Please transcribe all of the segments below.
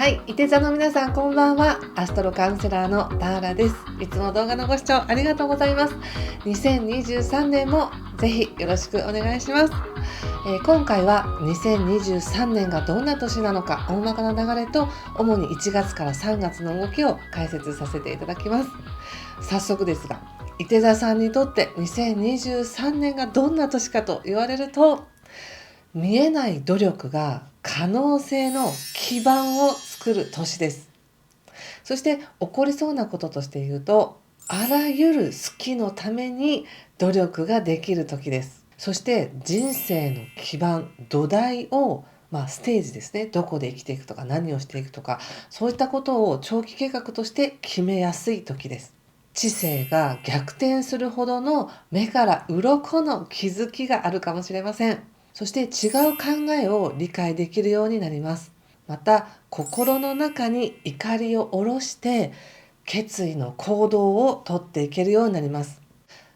はい、いて座の皆さんこんばんは。アストロカウンセラーのターラです。いつも動画のご視聴ありがとうございます。2023年もぜひよろしくお願いします。今回は2023年がどんな年なのか、大まかな流れと主に1月から3月の動きを解説させていただきます。早速ですが、いて座さんにとって2023年がどんな年かと言われると、見えない努力が可能性の基盤を作る年です。そして起こりそうなこととして言うと、あらゆる好きのために努力ができる時です。そして人生の基盤、土台をステージですね。どこで生きていくとか何をしていくとか、そういったことを長期計画として決めやすい時です。知性が逆転するほどの目から鱗の気づきがあるかもしれません。そして違う考えを理解できるようになります。また心の中に怒りを下ろして決意の行動をとっていけるようになります。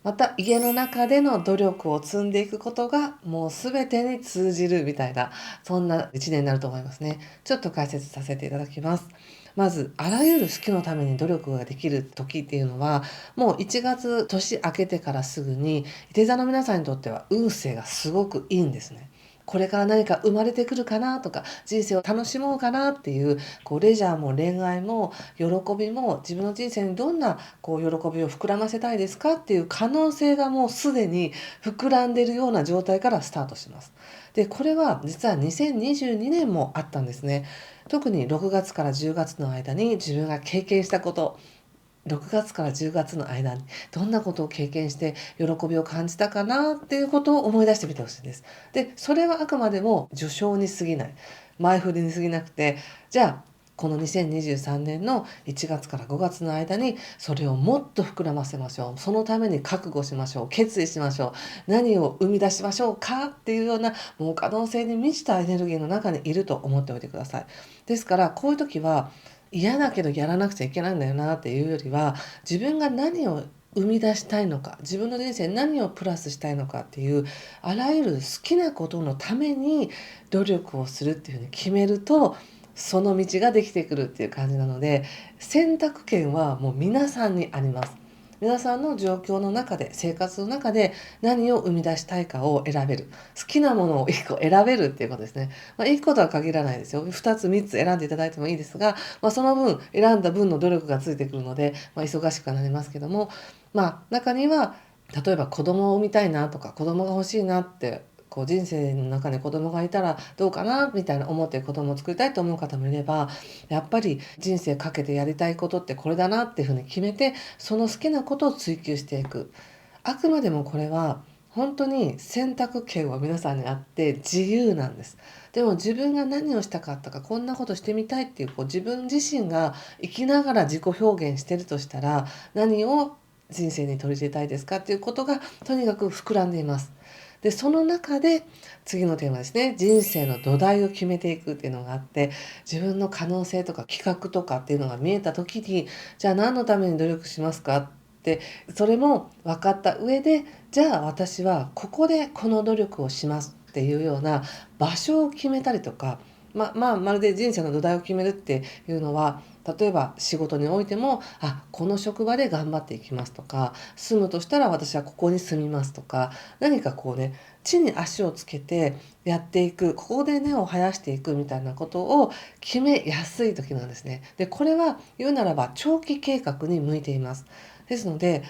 また家の中での努力を積んでいくことがもう全てに通じるみたいな、そんな一年になると思いますね。ちょっと解説させていただきます。まずあらゆる好きのために努力ができる時っていうのは、もう1月年明けてからすぐにいて座の皆さんにとっては運勢がすごくいいんですね。これから何か生まれてくるかなとか、人生を楽しもうかなっていう、レジャーも恋愛も喜びも、自分の人生にどんな喜びを膨らませたいですかっていう可能性がもうすでに膨らんでいるような状態からスタートします。でこれは実は2022年もあったんですね。特に6月から10月の間に自分が経験したこと、6月から10月の間にどんなことを経験して喜びを感じたかなっていうことを思い出してみてほしいんです。でそれはあくまでも序章に過ぎない、前振りに過ぎなくて、じゃあこの2023年の1月から5月の間にそれをもっと膨らませましょう。そのために覚悟しましょう。決意しましょう。何を生み出しましょうかっていうような、もう可能性に満ちたエネルギーの中にいると思っておいてください。ですからこういう時は嫌だけどやらなくちゃいけないんだよなっていうよりは、自分が何を生み出したいのか、自分の人生に何をプラスしたいのかっていう、あらゆる好きなことのために努力をするっていうふうに決めると、その道ができてくるっていう感じなので、選択権はもう皆さんにあります。皆さんの状況の中で、生活の中で何を生み出したいかを選べる。好きなものを1個選べるっていうことですね。1個とは限らないですよ。2つ3つ選んでいただいてもいいですが、その分選んだ分の努力がついてくるので、忙しくはなりますけども、中には例えば子供を産みたいなとか、子供が欲しいなって人生の中に子供がいたらどうかなみたいな思って子供を作りたいと思う方もいれば、やっぱり人生かけてやりたいことってこれだなっていうふうに決めて、その好きなことを追求していく。あくまでもこれは本当に選択権は皆さんにあって自由なんです。でも自分が何をしたかったか、こんなことしてみたいっていう、自分自身が生きながら自己表現してるとしたら、何を人生に取り入れたいですかっていうことがとにかく膨らんでいます。でその中で次のテーマですね、人生の土台を決めていくっていうのがあって、自分の可能性とか企画とかっていうのが見えた時に、じゃあ何のために努力しますかって、それも分かった上で、じゃあ私はここでこの努力をしますっていうような場所を決めたりとか、まるで人生の土台を決めるっていうのは、例えば仕事においても、この職場で頑張っていきますとか、住むとしたら私はここに住みますとか、何か地に足をつけてやっていく、ここで根を生やしていくみたいなことを決めやすい時なんですね。でこれは言うならば長期計画に向いています。ですので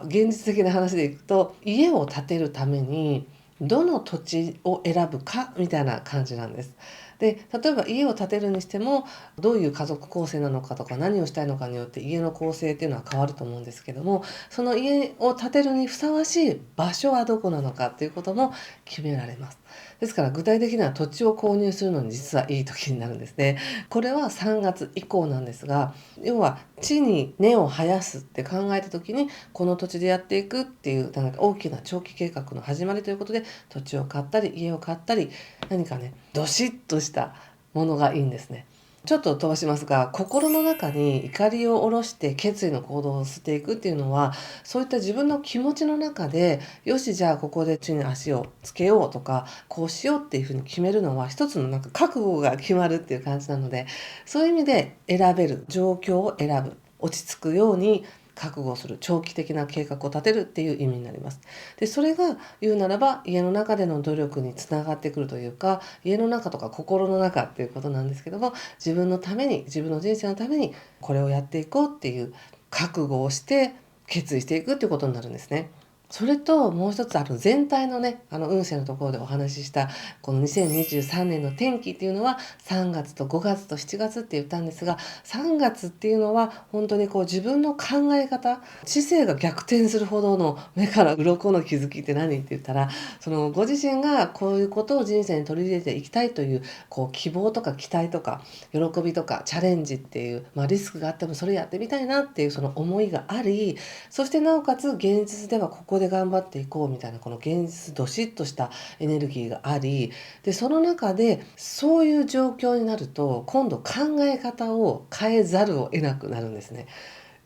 現実的な話でいくと、家を建てるためにどの土地を選ぶかみたいな感じなんです。で例えば家を建てるにしても、どういう家族構成なのかとか、何をしたいのかによって家の構成っていうのは変わると思うんですけども、その家を建てるにふさわしい場所はどこなのかっていうことも決められます。ですから具体的には土地を購入するのに実はいい時になるんですね。これは3月以降なんですが、要は地に根を生やすって考えた時に、この土地でやっていくっていうなんか大きな長期計画の始まりということで、土地を買ったり家を買ったり、何かねどしっとしたものがいいんですね。ちょっと飛ばしますが、心の中に怒りを下ろして決意の行動をしていくっていうのは、そういった自分の気持ちの中で、よし、じゃあここで地に足をつけようとか、こうしようっていうふうに決めるのは、一つのなんか覚悟が決まるっていう感じなので、そういう意味で選べる、状況を選ぶ、落ち着くように覚悟する、長期的な計画を立てるっていう意味になります。で、それが言うならば家の中での努力につながってくるというか、家の中とか心の中っていうことなんですけども、自分のために、自分の人生のためにこれをやっていこうっていう覚悟をして決意していくっていうことになるんですね。それともう一つ、全体のね、運勢のところでお話ししたこの2023年の天気っていうのは、3月と5月と7月って言ったんですが、3月っていうのは本当にこう自分の考え方、知性が逆転するほどの目から鱗の気づきって何って言ったら、そのご自身がこういうことを人生に取り入れていきたいという、こう希望とか期待とか喜びとかチャレンジっていう、リスクがあってもそれやってみたいなっていうその思いがあり、そしてなおかつ現実ではここで頑張っていこうみたいな、この現実どしっとしたエネルギーがあり、でその中でそういう状況になると、今度考え方を変えざるを得なくなるんですね。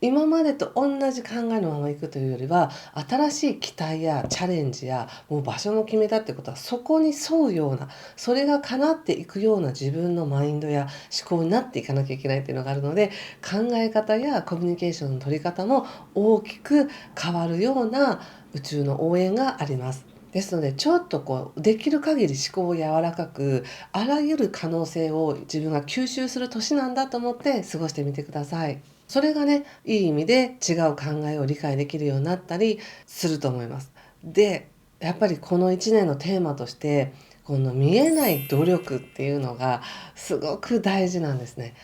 今までと同じ考えのままいくというよりは、新しい期待やチャレンジや、もう場所も決めたってことは、そこに沿うような、それが叶っていくような自分のマインドや思考になっていかなきゃいけないっていうのがあるので、考え方やコミュニケーションの取り方も大きく変わるような宇宙の応援があります。ですので、ちょっとこうできる限り思考を柔らかく、あらゆる可能性を自分が吸収する年なんだと思って過ごしてみてください。それがね、いい意味で違う考えを理解できるようになったりすると思います。で、やっぱりこの1年のテーマとして、この見えない努力っていうのがすごく大事なんですね。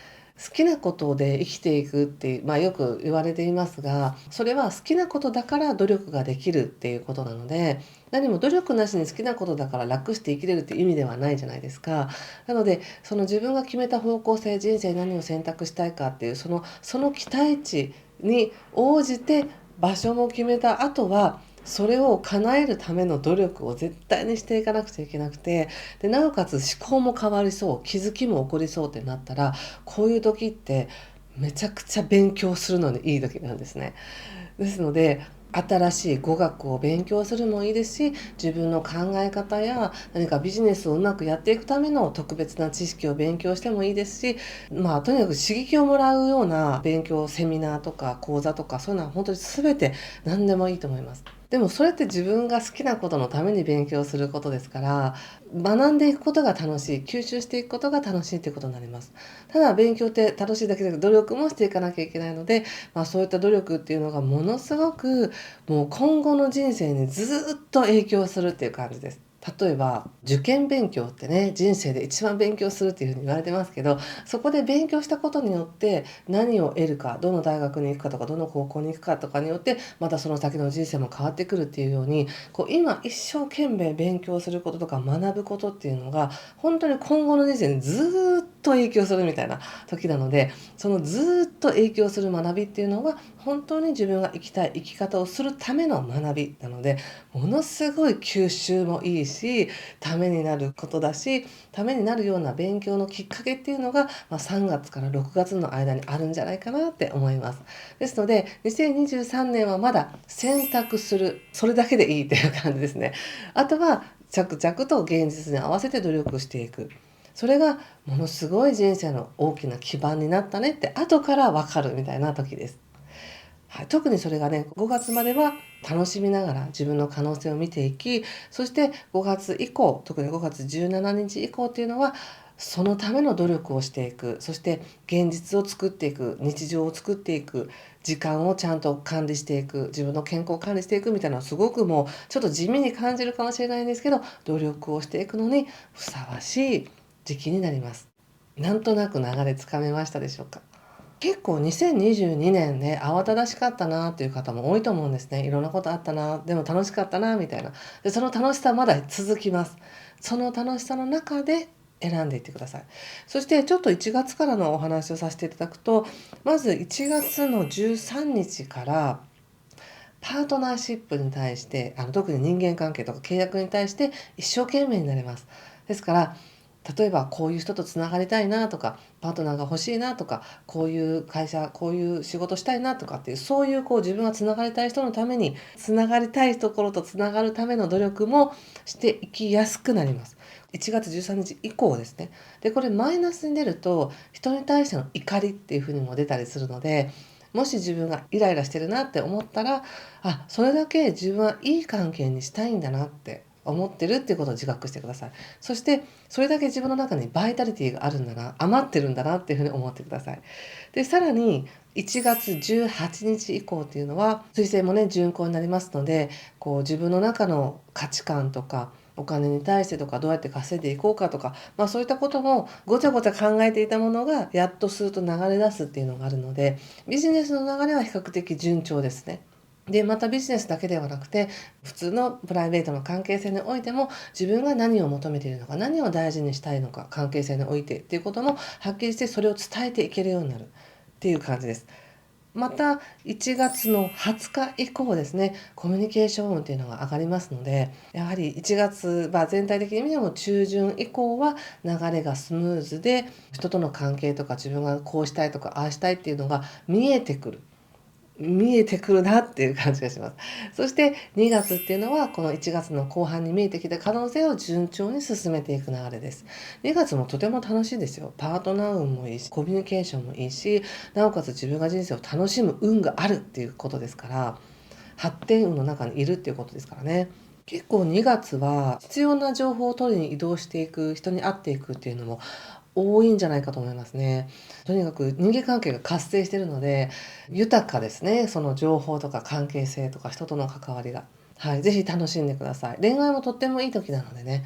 好きなことで生きていくっていう、よく言われていますが、それは好きなことだから努力ができるっていうことなので、何も努力なしに好きなことだから楽して生きれるっていう意味ではないじゃないですか。なので、その自分が決めた方向性、人生何を選択したいかっていう、その期待値に応じて場所も決めた後は、それを叶えるための努力を絶対にしていかなくちゃいけなくて、でなおかつ思考も変わりそう、気づきも起こりそうってなったら、こういう時ってめちゃくちゃ勉強するのにいい時なんですね。ですので、新しい語学を勉強するもいいですし、自分の考え方や何かビジネスをうまくやっていくための特別な知識を勉強してもいいですし、とにかく刺激をもらうような勉強、セミナーとか講座とか、そういうのは本当に全て何でもいいと思います。でもそれって自分が好きなことのために勉強することですから、学んでいくことが楽しい、吸収していくことが楽しいということになります。ただ勉強って楽しいだけで努力もしていかなきゃいけないので、そういった努力っていうのがものすごくもう今後の人生にずっと影響するっていう感じです。例えば受験勉強ってね、人生で一番勉強するっていうふうに言われてますけど、そこで勉強したことによって何を得るか、どの大学に行くかとかどの高校に行くかとかによって、またその先の人生も変わってくるっていうように、こう今一生懸命勉強することとか学ぶことっていうのが本当に今後の人生にずっと影響するみたいな時なので、そのずっと影響する学びっていうのは本当に自分が生きたい生き方をするための学びなので、ものすごい吸収もいいし、ためになることだし、ためになるような勉強のきっかけっていうのが、3月から6月の間にあるんじゃないかなって思います。ですので2023年はまだ選択する、それだけでいいっていう感じですね。あとは着々と現実に合わせて努力していく、それがものすごい人生の大きな基盤になったねって後から分かるみたいな時です。はい、特にそれがね、5月までは楽しみながら自分の可能性を見ていき、そして5月以降、特に5月17日以降っていうのはそのための努力をしていく、そして現実を作っていく、日常を作っていく、時間をちゃんと管理していく、自分の健康を管理していくみたいな、すごくもうちょっと地味に感じるかもしれないんですけど、努力をしていくのにふさわしい時期になります。なんとなく流れつかめましたでしょうか。結構2022年ね、慌ただしかったなっていう方も多いと思うんですね。いろんなことあったな、でも楽しかったなみたいな。で、その楽しさまだ続きます。その楽しさの中で選んでいってください。そしてちょっと1月からのお話をさせていただくと、まず1月の13日からパートナーシップに対して、特に人間関係とか契約に対して一生懸命になれます。ですから例えばこういう人とつながりたいなとか、パートナーが欲しいなとか、こういう会社、こういう仕事したいなとかっていう、そういう自分がつながりたい人のために、つながりたいところとつながるための努力もしていきやすくなります。1月13日以降ですね。で、これマイナスに出ると、人に対しての怒りっていうふうにも出たりするので、もし自分がイライラしてるなって思ったら、それだけ自分はいい関係にしたいんだなって思ってるっていうことを自覚してください。そしてそれだけ自分の中にバイタリティがあるんだな、余ってるんだなっていうふうに思ってください。で、さらに1月18日以降っていうのは水星もね巡行になりますので、自分の中の価値観とかお金に対してとか、どうやって稼いでいこうかとか、そういったこともごちゃごちゃ考えていたものがやっとすると流れ出すっていうのがあるので、ビジネスの流れは比較的順調ですね。で、またビジネスだけではなくて、普通のプライベートの関係性においても、自分が何を求めているのか、何を大事にしたいのか、関係性においてっていうこともはっきりして、それを伝えていけるようになるっていう感じです。また1月の20日以降ですね、コミュニケーション運っていうのが上がりますので、やはり1月、全体的に見ても中旬以降は流れがスムーズで、人との関係とか自分がこうしたいとかああしたいっていうのが見えてくるなっていう感じがします。そして2月っていうのはこの1月の後半に見えてきた可能性を順調に進めていく流れです。2月もとても楽しいですよ。パートナー運もいいし、コミュニケーションもいいし、なおかつ自分が人生を楽しむ運があるっていうことですから、発展運の中にいるっていうことですからね。結構2月は必要な情報を取りに移動していく、人に会っていくっていうのも多いんじゃないかと思いますね。とにかく人間関係が活性しているので、豊かですね。その情報とか関係性とか人との関わりが。はい、ぜひ楽しんでください。恋愛もとってもいい時なのでね。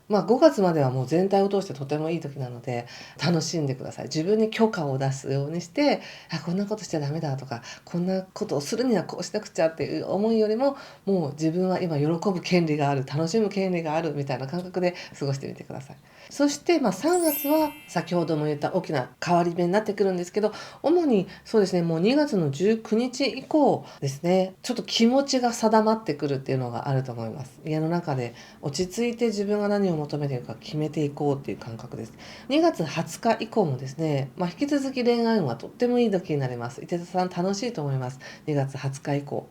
5月まではもう全体を通してとてもいい時なので、楽しんでください。自分に許可を出すようにして、こんなことしちゃダメだとか、こんなことをするにはこうしなくちゃっていう思いよりも、もう自分は今喜ぶ権利がある、楽しむ権利があるみたいな感覚で過ごしてみてください。そして、3月は先ほども言った大きな変わり目になってくるんですけど、主にそうですね、もう2月の19日以降ですね、ちょっと気持ちが定まってくるっていうのがあると思います。家の中で落ち着いて自分が何を求めているか決めていこうっていう感覚です。2月20日以降もですね、引き続き恋愛運はとってもいい時になります。伊手座さん楽しいと思います。2月20日以降。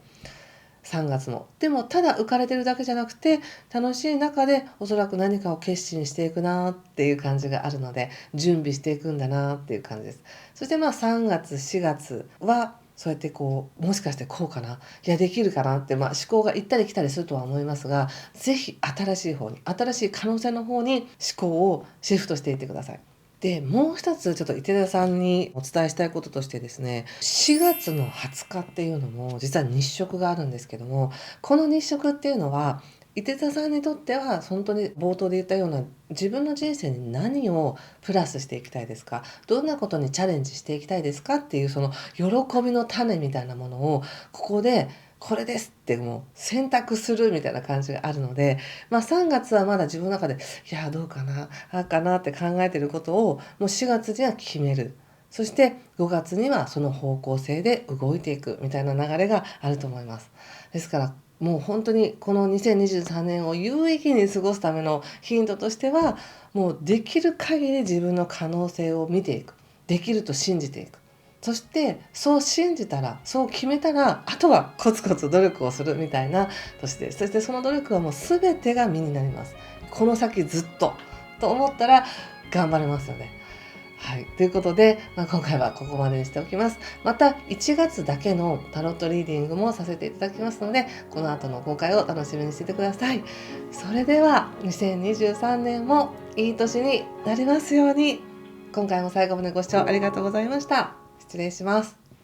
3月も。でもただ浮かれてるだけじゃなくて、楽しい中でおそらく何かを決心していくなっていう感じがあるので、準備していくんだなっていう感じです。そして3月4月はそうやってもしかしてこうかな、いやできるかなって、思考が行ったり来たりするとは思いますが、ぜひ新しい方に、新しい可能性の方に思考をシフトしていってください。で、もう一つちょっと池田さんにお伝えしたいこととしてですね、4月の20日っていうのも実は日食があるんですけども、この日食っていうのは、伊手座さんにとっては本当に冒頭で言ったような、自分の人生に何をプラスしていきたいですか、どんなことにチャレンジしていきたいですかっていう、その喜びの種みたいなものをここでこれですってもう選択するみたいな感じがあるので、3月はまだ自分の中でいやどうかなかなって考えてることをもう4月には決める。そして5月にはその方向性で動いていくみたいな流れがあると思います。ですからもう本当にこの2023年を有意義に過ごすためのヒントとしては、もうできる限り自分の可能性を見ていく。できると信じていく。そしてそう信じたら、そう決めたら、あとはコツコツ努力をするみたいな年です。そしてその努力はもう全てが身になります。この先ずっと思ったら頑張れますよね。はい、ということで、今回はここまでにしておきます。また1月だけのタロットリーディングもさせていただきますので、この後の公開を楽しみにしていてください。それでは2023年もいい年になりますように。今回も最後までご視聴ありがとうございました。失礼します。